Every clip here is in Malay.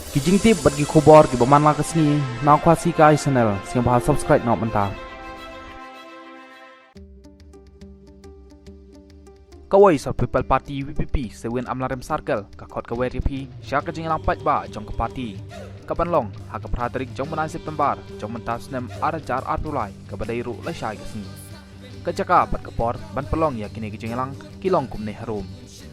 Kijing tip bat gi khobor gi baman la kesni na khwasi ka channel sing bahal subscribe nok menta. Kawai sa People Party VPP sewin amlarem circle ka khot ka WRP sya ka jing lang pat ba jong ka party. Kapan long ha ka pratrik jong bulan September jong mentas nem arajar arpulai ka badai ru la sya kesni. Ka jaka bat ka por ban pelong ya kini kijing lang kilong kumne harum.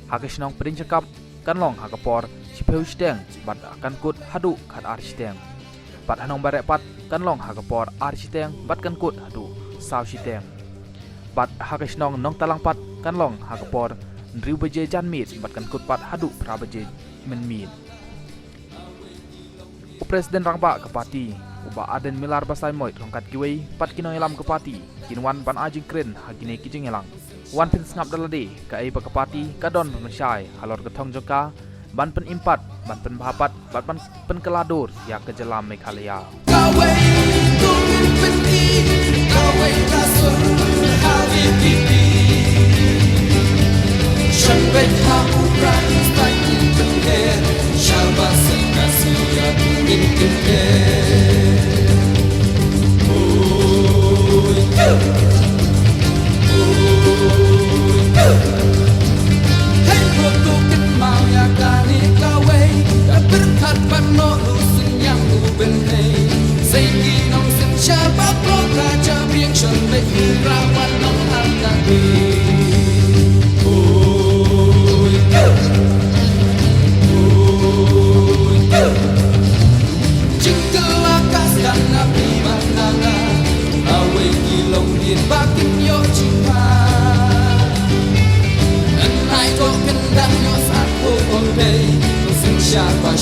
Ha ka snong prin cakap kan long ha ka por Cipeu Steng bat akan kut hadu kat Architeng. Bat hanong barek pat kan long hagapor Architeng bat kan kut hadu Saw Chiteng. Bat hagasnong nong talang pat kan long hagapor Ndriu baje jan mit bat kan kut pat hadu pra baje men mit. Presiden rangba ke parti uba aden milar basai moit rongkat kiwei pat kinong elam ke parti kinwan ban ajing kren hagine kijing elang. Wan pin ngap dalade ka ai ke parti kadon pemsyai halor ketong joka ban pen impat, ban pen bahapat, ban pen keladur ya ke jelam Meghalaya. Siapa